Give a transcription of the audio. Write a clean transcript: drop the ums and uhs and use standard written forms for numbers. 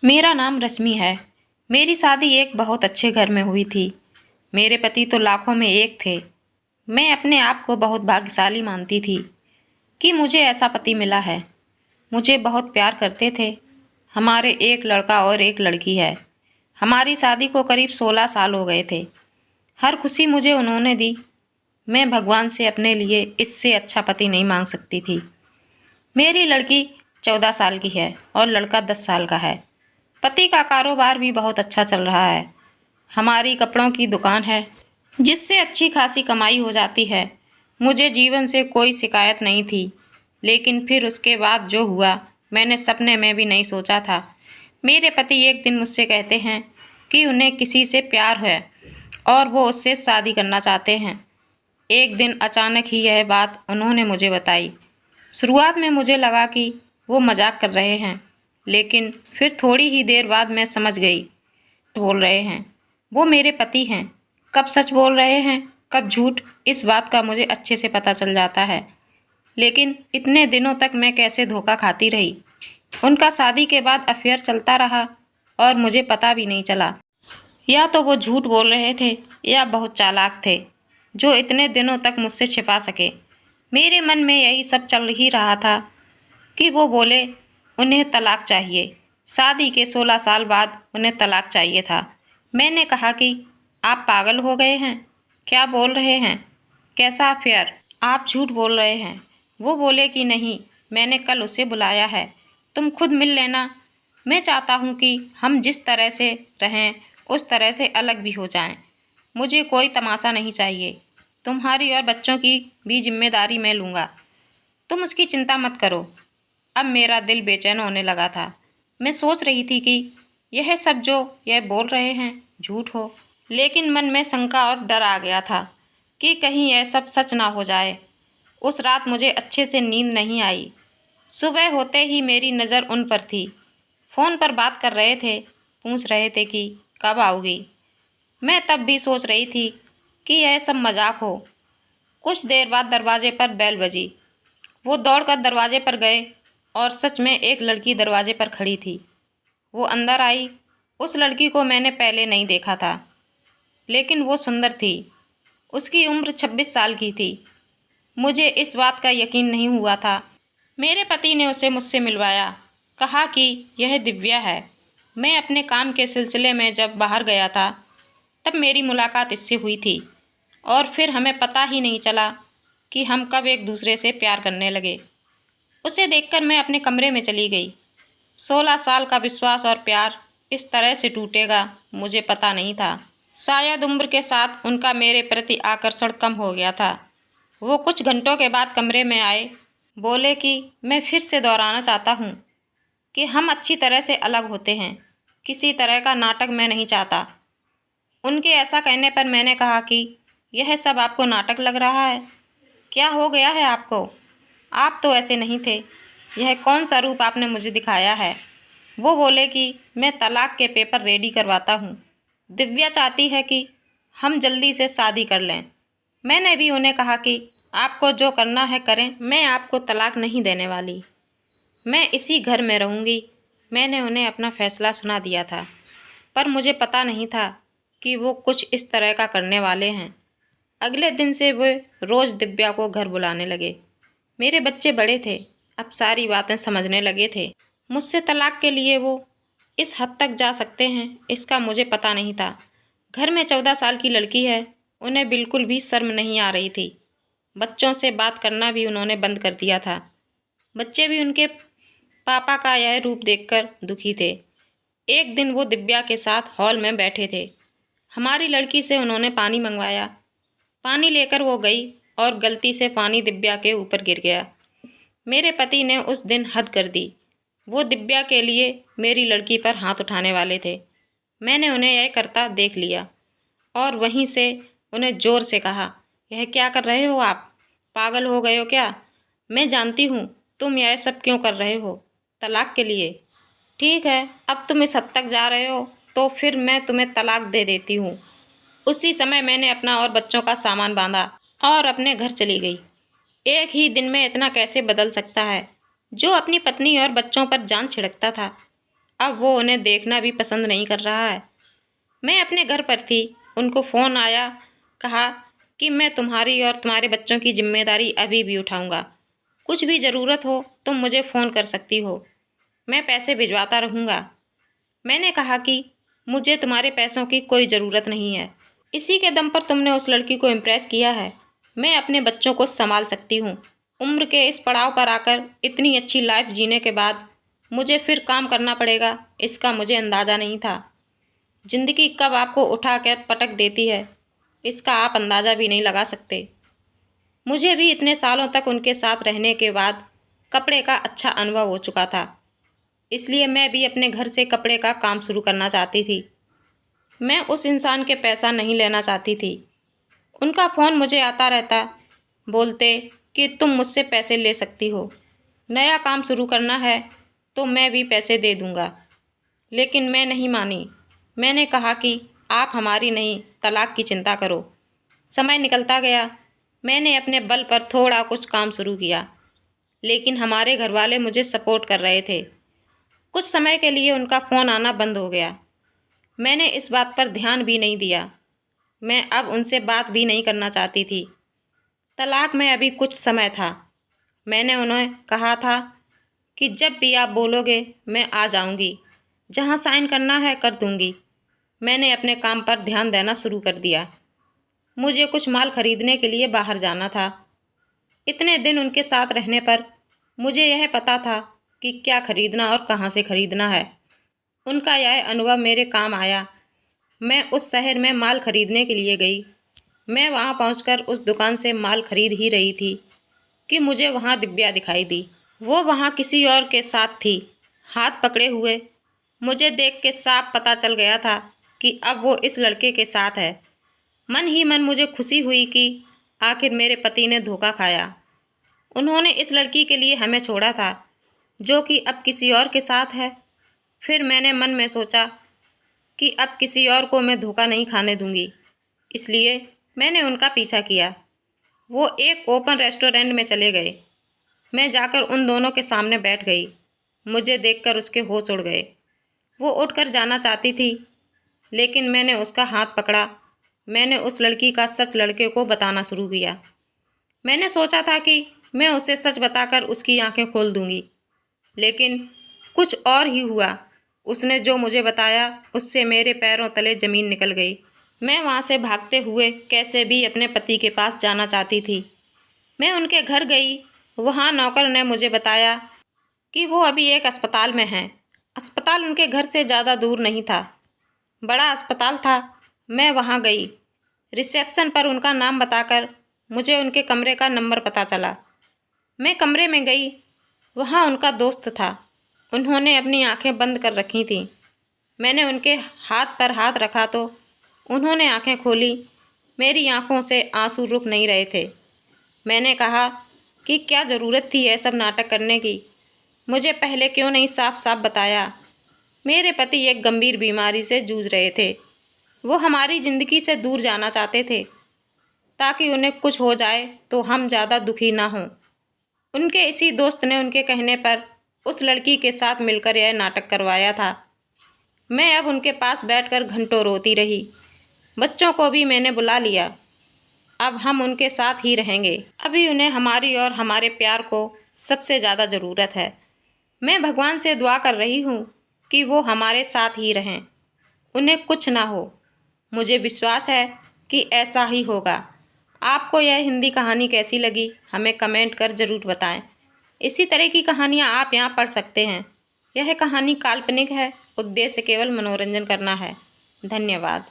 मेरा नाम रश्मि है। मेरी शादी एक बहुत अच्छे घर में हुई थी। मेरे पति तो लाखों में एक थे। मैं अपने आप को बहुत भाग्यशाली मानती थी कि मुझे ऐसा पति मिला है। मुझे बहुत प्यार करते थे। हमारे एक लड़का और एक लड़की है। हमारी शादी को करीब 16 साल हो गए थे। हर खुशी मुझे उन्होंने दी। मैं भगवान से अपने लिए इससे अच्छा पति नहीं मांग सकती थी। मेरी लड़की 14 साल की है और लड़का 10 साल का है। पति का कारोबार भी बहुत अच्छा चल रहा है। हमारी कपड़ों की दुकान है जिससे अच्छी खासी कमाई हो जाती है। मुझे जीवन से कोई शिकायत नहीं थी, लेकिन फिर उसके बाद जो हुआ मैंने सपने में भी नहीं सोचा था। मेरे पति एक दिन मुझसे कहते हैं कि उन्हें किसी से प्यार है और वो उससे शादी करना चाहते हैं। एक दिन अचानक ही यह बात उन्होंने मुझे बताई। शुरुआत में मुझे लगा कि वो मजाक कर रहे हैं, लेकिन फिर थोड़ी ही देर बाद मैं समझ गई बोल रहे हैं। वो मेरे पति हैं। कब सच बोल रहे हैं कब झूठ, इस बात का मुझे अच्छे से पता चल जाता है। लेकिन इतने दिनों तक मैं कैसे धोखा खाती रही। उनका शादी के बाद अफेयर चलता रहा और मुझे पता भी नहीं चला। या तो वो झूठ बोल रहे थे या बहुत चालाक थे जो इतने दिनों तक मुझसे छिपा सके। मेरे मन में यही सब चल ही रहा था कि वो बोले उन्हें तलाक चाहिए। शादी के 16 साल बाद उन्हें तलाक चाहिए था। मैंने कहा कि आप पागल हो गए हैं, क्या बोल रहे हैं, कैसा अफेयर, आप झूठ बोल रहे हैं। वो बोले कि नहीं, मैंने कल उसे बुलाया है, तुम खुद मिल लेना। मैं चाहता हूँ कि हम जिस तरह से रहें उस तरह से अलग भी हो जाएं। मुझे कोई तमाशा नहीं चाहिए। तुम्हारी और बच्चों की भी जिम्मेदारी मैं लूँगा। तुम उसकी चिंता मत करो। अब मेरा दिल बेचैन होने लगा था। मैं सोच रही थी कि यह सब जो यह बोल रहे हैं झूठ हो, लेकिन मन में शंका और डर आ गया था कि कहीं यह सब सच ना हो जाए। उस रात मुझे अच्छे से नींद नहीं आई। सुबह होते ही मेरी नज़र उन पर थी। फ़ोन पर बात कर रहे थे, पूछ रहे थे कि कब आओगी। मैं तब भी सोच रही थी कि यह सब मजाक हो। कुछ देर बाद दरवाजे पर बेल बजी। वो दौड़कर दरवाजे पर गए और सच में एक लड़की दरवाजे पर खड़ी थी। वो अंदर आई। उस लड़की को मैंने पहले नहीं देखा था, लेकिन वो सुंदर थी। उसकी उम्र 26 साल की थी। मुझे इस बात का यकीन नहीं हुआ था। मेरे पति ने उसे मुझसे मिलवाया, कहा कि यह दिव्या है। मैं अपने काम के सिलसिले में जब बाहर गया था तब मेरी मुलाकात इससे हुई थी और फिर हमें पता ही नहीं चला कि हम कब एक दूसरे से प्यार करने लगे। उसे देखकर मैं अपने कमरे में चली गई। 16 साल का विश्वास और प्यार इस तरह से टूटेगा मुझे पता नहीं था। शायद उम्र के साथ उनका मेरे प्रति आकर्षण कम हो गया था। वो कुछ घंटों के बाद कमरे में आए, बोले कि मैं फिर से दोहराना चाहता हूँ कि हम अच्छी तरह से अलग होते हैं। किसी तरह का नाटक मैं नहीं चाहता। उनके ऐसा कहने पर मैंने कहा कि यह सब आपको नाटक लग रहा है, क्या हो गया है आपको? आप तो ऐसे नहीं थे। यह कौन सा रूप आपने मुझे दिखाया है? वो बोले कि मैं तलाक के पेपर रेडी करवाता हूँ। दिव्या चाहती है कि हम जल्दी से शादी कर लें। मैंने भी उन्हें कहा कि आपको जो करना है करें, मैं आपको तलाक नहीं देने वाली। मैं इसी घर में रहूँगी। मैंने उन्हें अपना फैसला सुना दिया था, पर मुझे पता नहीं था कि वो कुछ इस तरह का करने वाले हैं। अगले दिन से वे रोज़ दिव्या को घर बुलाने लगे। मेरे बच्चे बड़े थे, अब सारी बातें समझने लगे थे। मुझसे तलाक के लिए वो इस हद तक जा सकते हैं इसका मुझे पता नहीं था। घर में 14 साल की लड़की है, उन्हें बिल्कुल भी शर्म नहीं आ रही थी। बच्चों से बात करना भी उन्होंने बंद कर दिया था। बच्चे भी उनके पापा का यह रूप देखकर दुखी थे। एक दिन वो दिव्या के साथ हॉल में बैठे थे। हमारी लड़की से उन्होंने पानी मंगवाया। पानी लेकर वो गई और गलती से पानी दिव्या के ऊपर गिर गया। मेरे पति ने उस दिन हद कर दी। वो दिव्या के लिए मेरी लड़की पर हाथ उठाने वाले थे। मैंने उन्हें यह करता देख लिया और वहीं से उन्हें ज़ोर से कहा, यह क्या कर रहे हो आप? पागल हो गए हो क्या? मैं जानती हूँ तुम यह सब क्यों कर रहे हो, तलाक के लिए। ठीक है, अब तुम इस हद तक जा रहे हो तो फिर मैं तुम्हें तलाक दे देती हूँ। उसी समय मैंने अपना और बच्चों का सामान बांधा और अपने घर चली गई। एक ही दिन में इतना कैसे बदल सकता है जो अपनी पत्नी और बच्चों पर जान छिड़कता था। अब वो उन्हें देखना भी पसंद नहीं कर रहा है। मैं अपने घर पर थी, उनको फ़ोन आया, कहा कि मैं तुम्हारी और तुम्हारे बच्चों की जिम्मेदारी अभी भी उठाऊंगा। कुछ भी ज़रूरत हो तुम मुझे फ़ोन कर सकती हो, मैं पैसे भिजवाता रहूँगा। मैंने कहा कि मुझे तुम्हारे पैसों की कोई ज़रूरत नहीं है। इसी के दम पर तुमने उस लड़की को इम्प्रेस किया है। मैं अपने बच्चों को संभाल सकती हूँ। उम्र के इस पड़ाव पर आकर इतनी अच्छी लाइफ जीने के बाद मुझे फिर काम करना पड़ेगा, इसका मुझे अंदाज़ा नहीं था। ज़िंदगी कब आपको उठा कर पटक देती है, इसका आप अंदाज़ा भी नहीं लगा सकते। मुझे भी इतने सालों तक उनके साथ रहने के बाद कपड़े का अच्छा अनुभव हो चुका था, इसलिए मैं भी अपने घर से कपड़े का काम शुरू करना चाहती थी। मैं उस इंसान के पैसा नहीं लेना चाहती थी। उनका फ़ोन मुझे आता रहता, बोलते कि तुम मुझसे पैसे ले सकती हो, नया काम शुरू करना है तो मैं भी पैसे दे दूँगा। लेकिन मैं नहीं मानी। मैंने कहा कि आप हमारी नहीं, तलाक की चिंता करो। समय निकलता गया, मैंने अपने बल पर थोड़ा कुछ काम शुरू किया, लेकिन हमारे घरवाले मुझे सपोर्ट कर रहे थे। कुछ समय के लिए उनका फ़ोन आना बंद हो गया। मैंने इस बात पर ध्यान भी नहीं दिया। मैं अब उनसे बात भी नहीं करना चाहती थी। तलाक में अभी कुछ समय था। मैंने उन्हें कहा था कि जब भी आप बोलोगे मैं आ जाऊंगी, जहां साइन करना है कर दूंगी। मैंने अपने काम पर ध्यान देना शुरू कर दिया। मुझे कुछ माल खरीदने के लिए बाहर जाना था। इतने दिन उनके साथ रहने पर मुझे यह पता था कि क्या खरीदना और कहाँ से खरीदना है। उनका यह अनुभव मेरे काम आया। मैं उस शहर में माल खरीदने के लिए गई। मैं वहाँ पहुँचकर उस दुकान से माल खरीद ही रही थी कि मुझे वहाँ दिव्या दिखाई दी। वो वहाँ किसी और के साथ थी, हाथ पकड़े हुए। मुझे देख के साफ पता चल गया था कि अब वो इस लड़के के साथ है। मन ही मन मुझे खुशी हुई कि आखिर मेरे पति ने धोखा खाया। उन्होंने इस लड़की के लिए हमें छोड़ा था, जो कि अब किसी और के साथ है। फिर मैंने मन में सोचा कि अब किसी और को मैं धोखा नहीं खाने दूंगी, इसलिए मैंने उनका पीछा किया। वो एक ओपन रेस्टोरेंट में चले गए। मैं जाकर उन दोनों के सामने बैठ गई। मुझे देखकर उसके होश उड़ गए। वो उठकर जाना चाहती थी, लेकिन मैंने उसका हाथ पकड़ा। मैंने उस लड़की का सच लड़के को बताना शुरू किया। मैंने सोचा था कि मैं उसे सच बताकर उसकी आंखें खोल दूंगी, लेकिन कुछ और ही हुआ। उसने जो मुझे बताया उससे मेरे पैरों तले ज़मीन निकल गई। मैं वहाँ से भागते हुए कैसे भी अपने पति के पास जाना चाहती थी। मैं उनके घर गई। वहाँ नौकर ने मुझे बताया कि वो अभी एक अस्पताल में हैं। अस्पताल उनके घर से ज़्यादा दूर नहीं था, बड़ा अस्पताल था। मैं वहाँ गई। रिसेप्शन पर उनका नाम बताकर मुझे उनके कमरे का नंबर पता चला। मैं कमरे में गई। वहाँ उनका दोस्त था। उन्होंने अपनी आंखें बंद कर रखी थीं। मैंने उनके हाथ पर हाथ रखा तो उन्होंने आंखें खोली। मेरी आंखों से आंसू रुक नहीं रहे थे। मैंने कहा कि क्या ज़रूरत थी यह सब नाटक करने की? मुझे पहले क्यों नहीं साफ साफ बताया? मेरे पति एक गंभीर बीमारी से जूझ रहे थे। वो हमारी ज़िंदगी से दूर जाना चाहते थे, ताकि उन्हें कुछ हो जाए तो हम ज़्यादा दुखी ना हों। उनके इसी दोस्त ने उनके कहने पर उस लड़की के साथ मिलकर यह नाटक करवाया था। मैं अब उनके पास बैठकर घंटों रोती रही। बच्चों को भी मैंने बुला लिया। अब हम उनके साथ ही रहेंगे। अभी उन्हें हमारी और हमारे प्यार को सबसे ज़्यादा ज़रूरत है। मैं भगवान से दुआ कर रही हूँ कि वो हमारे साथ ही रहें, उन्हें कुछ ना हो। मुझे विश्वास है कि ऐसा ही होगा। आपको यह हिंदी कहानी कैसी लगी हमें कमेंट कर ज़रूर बताएं। इसी तरह की कहानियाँ आप यहाँ पढ़ सकते हैं। यह कहानी काल्पनिक है, उद्देश्य केवल मनोरंजन करना है। धन्यवाद।